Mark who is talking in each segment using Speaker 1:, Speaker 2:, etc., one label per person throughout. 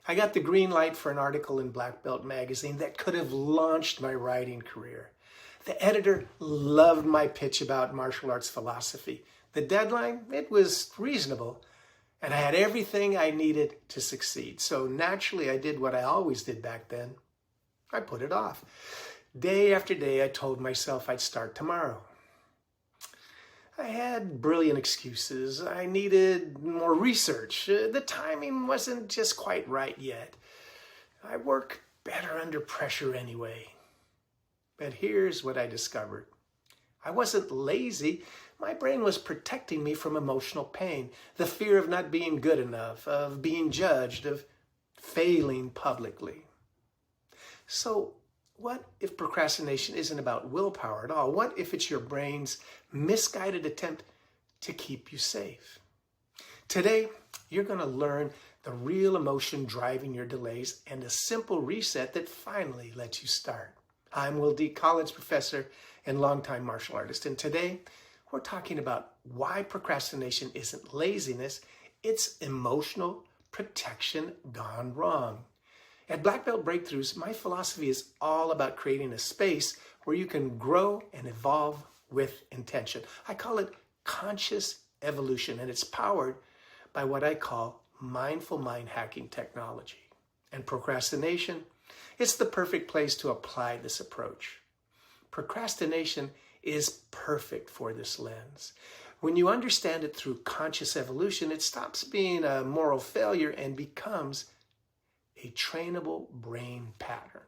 Speaker 1: I got the green light for an article in Black Belt magazine that could have launched my writing career. The editor loved my pitch about martial arts philosophy. The deadline, it was reasonable, and I had everything I needed to succeed. So naturally, I did what I always did back then. I put it off. Day after day, I told myself I'd start tomorrow. I had brilliant excuses. I needed more research. The timing wasn't just quite right yet. I work better under pressure anyway. But here's what I discovered. I wasn't lazy. My brain was protecting me from emotional pain, the fear of not being good enough, of being judged, of failing publicly. So what if procrastination isn't about willpower at all? What if it's your brain's misguided attempt to keep you safe? Today, you're going to learn the real emotion driving your delays and a simple reset that finally lets you start. I'm Will D., college professor and longtime martial artist, and today we're talking about why procrastination isn't laziness, it's emotional protection gone wrong. At Black Belt Breakthroughs, my philosophy is all about creating a space where you can grow and evolve with intention. I call it conscious evolution, and it's powered by what I call mindful mind hacking technology. And procrastination, it's the perfect place to apply this approach. Procrastination is perfect for this lens. When you understand it through conscious evolution, it stops being a moral failure and becomes a trainable brain pattern.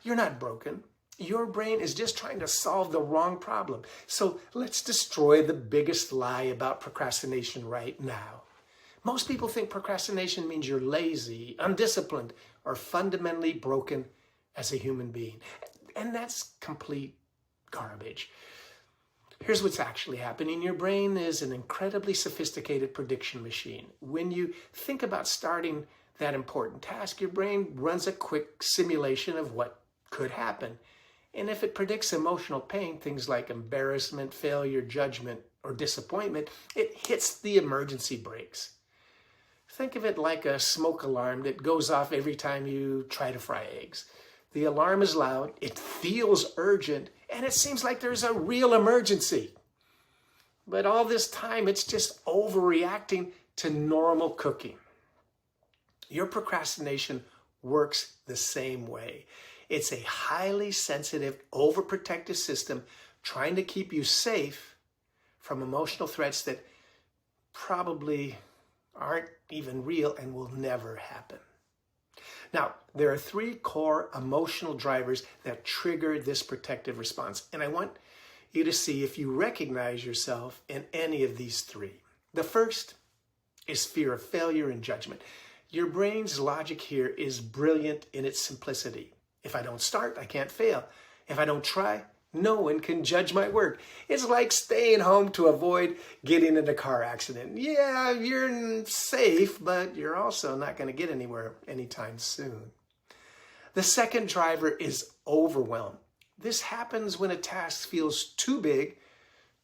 Speaker 1: You're not broken. Your brain is just trying to solve the wrong problem. So let's destroy the biggest lie about procrastination right now. Most people think procrastination means you're lazy, undisciplined, or fundamentally broken as a human being. And that's complete garbage. Here's what's actually happening. Your brain is an incredibly sophisticated prediction machine. When you think about starting that important task, your brain runs a quick simulation of what could happen. And if it predicts emotional pain, things like embarrassment, failure, judgment, or disappointment, it hits the emergency brakes. Think of it like a smoke alarm that goes off every time you try to fry eggs. The alarm is loud, it feels urgent, and it seems like there's a real emergency. But all this time, it's just overreacting to normal cooking. Your procrastination works the same way. It's a highly sensitive, overprotective system trying to keep you safe from emotional threats that probably aren't even real and will never happen. Now, there are three core emotional drivers that trigger this protective response, and I want you to see if you recognize yourself in any of these three. The first is fear of failure and judgment. Your brain's logic here is brilliant in its simplicity. If I don't start, I can't fail. If I don't try, no one can judge my work. It's like staying home to avoid getting in a car accident. Yeah, you're safe, but you're also not going to get anywhere anytime soon. The second driver is overwhelm. This happens when a task feels too big,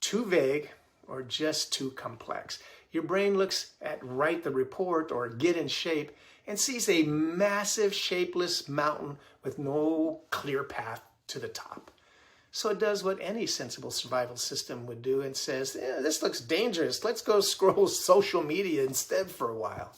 Speaker 1: too vague, or just too complex. Your brain looks at write the report or get in shape and sees a massive shapeless mountain with no clear path to the top. So it does what any sensible survival system would do and says, this looks dangerous. Let's go scroll social media instead for a while.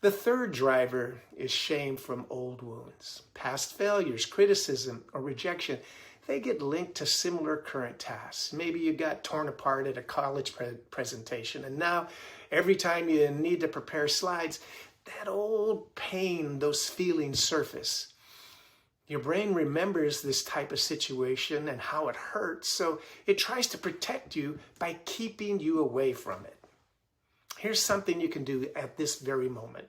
Speaker 1: The third driver is shame from old wounds. Past failures, criticism, or rejection, they get linked to similar current tasks. Maybe you got torn apart at a college presentation, and now every time you need to prepare slides, that old pain, those feelings surface. Your brain remembers this type of situation and how it hurts, so it tries to protect you by keeping you away from it. Here's something you can do at this very moment.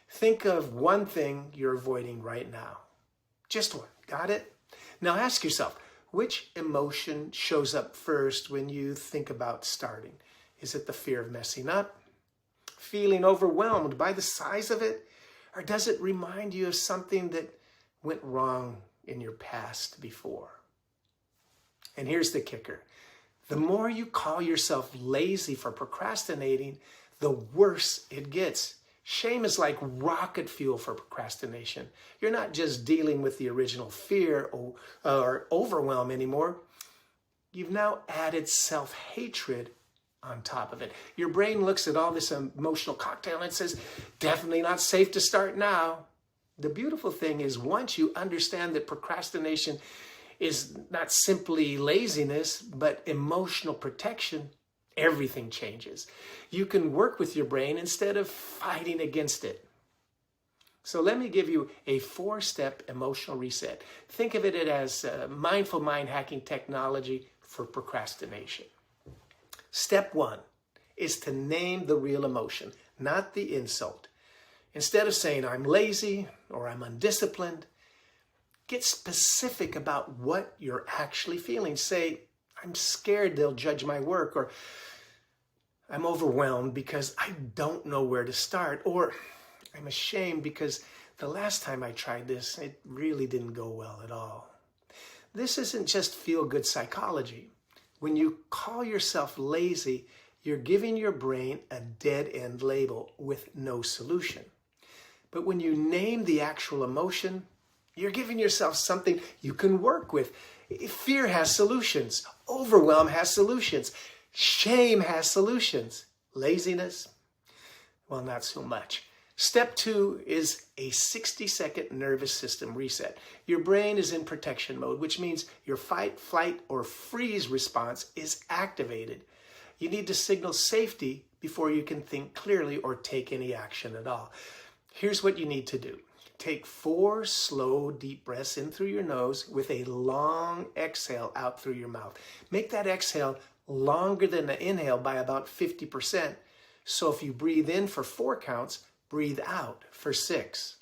Speaker 1: Think of one thing you're avoiding right now. Just one. Got it? Now ask yourself, which emotion shows up first when you think about starting? Is it the fear of messing up? Feeling overwhelmed by the size of it? Or does it remind you of something that went wrong in your past before? And here's the kicker. The more you call yourself lazy for procrastinating, the worse it gets. Shame is like rocket fuel for procrastination. You're not just dealing with the original fear or overwhelm anymore. You've now added self-hatred on top of it. Your brain looks at all this emotional cocktail and says, definitely not safe to start now. The beautiful thing is, once you understand that procrastination is not simply laziness, but emotional protection, everything changes. You can work with your brain instead of fighting against it. So let me give you a 4-step emotional reset. Think of it as mindful mind hacking technology for procrastination. Step 1 is to name the real emotion, not the insult. Instead of saying, I'm lazy or I'm undisciplined, get specific about what you're actually feeling. Say, I'm scared they'll judge my work, or I'm overwhelmed because I don't know where to start, or I'm ashamed because the last time I tried this, it really didn't go well at all. This isn't just feel-good psychology. When you call yourself lazy, you're giving your brain a dead-end label with no solution. But when you name the actual emotion, you're giving yourself something you can work with. Fear has solutions. Overwhelm has solutions. Shame has solutions. Laziness? Well, not so much. Step 2 is a 60-second nervous system reset. Your brain is in protection mode, which means your fight, flight, or freeze response is activated. You need to signal safety before you can think clearly or take any action at all. Here's what you need to do. Take 4 slow, deep breaths in through your nose with a long exhale out through your mouth. Make that exhale longer than the inhale by about 50%. So if you breathe in for 4 counts, breathe out for 6.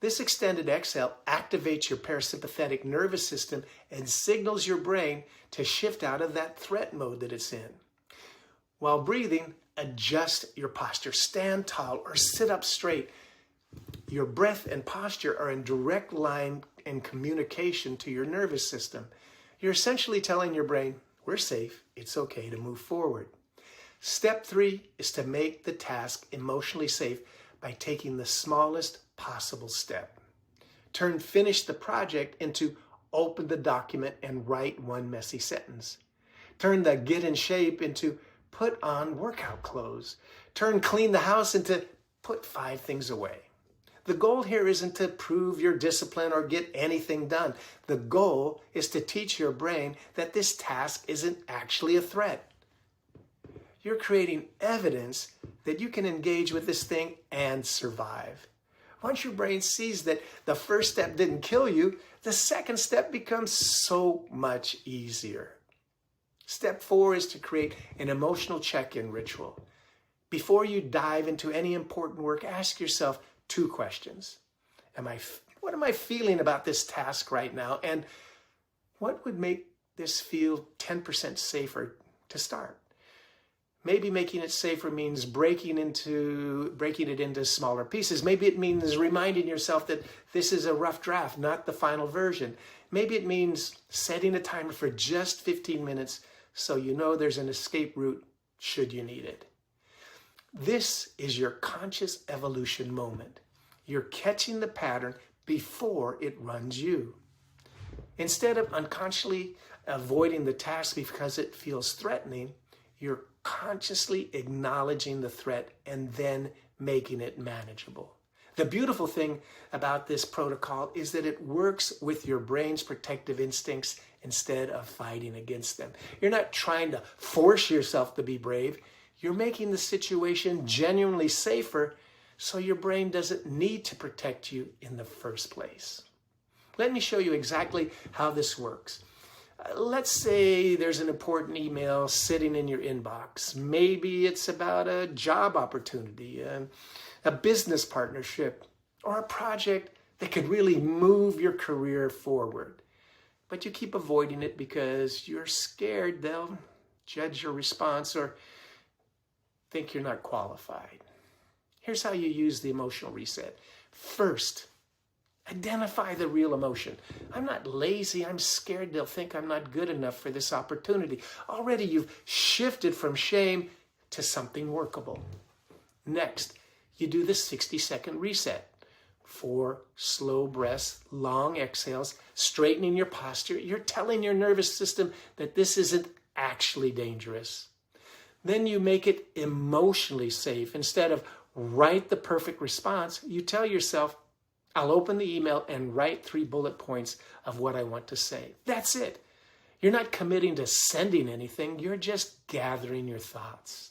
Speaker 1: This extended exhale activates your parasympathetic nervous system and signals your brain to shift out of that threat mode that it's in. While breathing, adjust your posture. Stand tall or sit up straight. Your breath and posture are in direct line and communication to your nervous system. You're essentially telling your brain, we're safe, it's okay to move forward. Step 3 is to make the task emotionally safe by taking the smallest possible step. Turn finish the project into open the document and write 1 messy sentence. Turn the get in shape into put on workout clothes. Turn clean the house into put 5 things away. The goal here isn't to prove your discipline or get anything done. The goal is to teach your brain that this task isn't actually a threat. You're creating evidence that you can engage with this thing and survive. Once your brain sees that the first step didn't kill you, the second step becomes so much easier. Step 4 is to create an emotional check-in ritual. Before you dive into any important work, ask yourself 2 questions. What am I feeling about this task right now? And what would make this feel 10% safer to start? Maybe making it safer means breaking it into smaller pieces. Maybe it means reminding yourself that this is a rough draft, not the final version. Maybe it means setting a timer for just 15 minutes so you know there's an escape route should you need it. This is your conscious evolution moment. You're catching the pattern before it runs you. Instead of unconsciously avoiding the task because it feels threatening, you're consciously acknowledging the threat and then making it manageable. The beautiful thing about this protocol is that it works with your brain's protective instincts instead of fighting against them. You're not trying to force yourself to be brave. You're making the situation genuinely safer so your brain doesn't need to protect you in the first place. Let me show you exactly how this works. Let's say there's an important email sitting in your inbox. Maybe it's about a job opportunity, a business partnership, or a project that could really move your career forward. But you keep avoiding it because you're scared they'll judge your response or think you're not qualified. Here's how you use the emotional reset. First, identify the real emotion. I'm not lazy. I'm scared they'll think I'm not good enough for this opportunity. Already you've shifted from shame to something workable. Next, You do the 60-second reset. 4 slow breaths, long exhales, straightening your posture. You're telling your nervous system that this isn't actually dangerous. Then you make it emotionally safe. Instead of write the perfect response, you tell yourself, I'll open the email and write 3 bullet points of what I want to say. That's it. You're not committing to sending anything. You're just gathering your thoughts.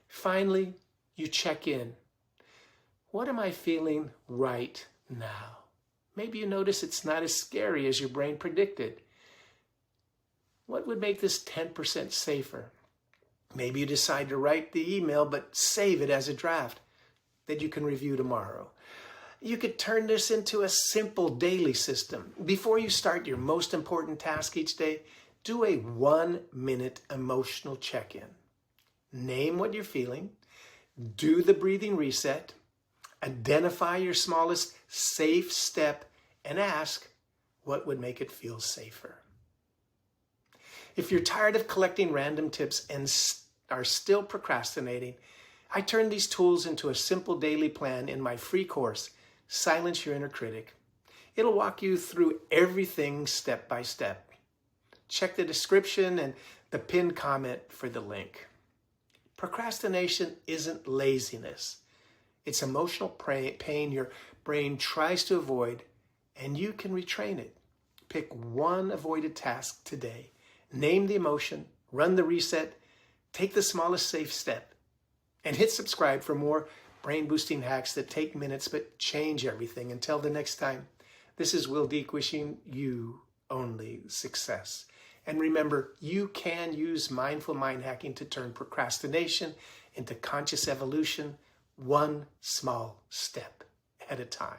Speaker 1: Finally, you check in. What am I feeling right now? Maybe you notice it's not as scary as your brain predicted. What would make this 10% safer? Maybe you decide to write the email but save it as a draft that you can review tomorrow. You could turn this into a simple daily system. Before you start your most important task each day, do a 1-minute emotional check-in. Name what you're feeling, do the breathing reset, identify your smallest safe step, and ask what would make it feel safer. If you're tired of collecting random tips and are still procrastinating, I turn these tools into a simple daily plan in my free course, Silence Your Inner Critic. It'll walk you through everything step by step. Check the description and the pinned comment for the link. Procrastination isn't laziness. It's emotional pain your brain tries to avoid, and you can retrain it. Pick one avoided task today. Name the emotion, run the reset, take the smallest safe step, and hit subscribe for more brain-boosting hacks that take minutes but change everything. Until the next time, this is Will Deek wishing you only success. And remember, you can use mindful mind hacking to turn procrastination into conscious evolution, one small step at a time.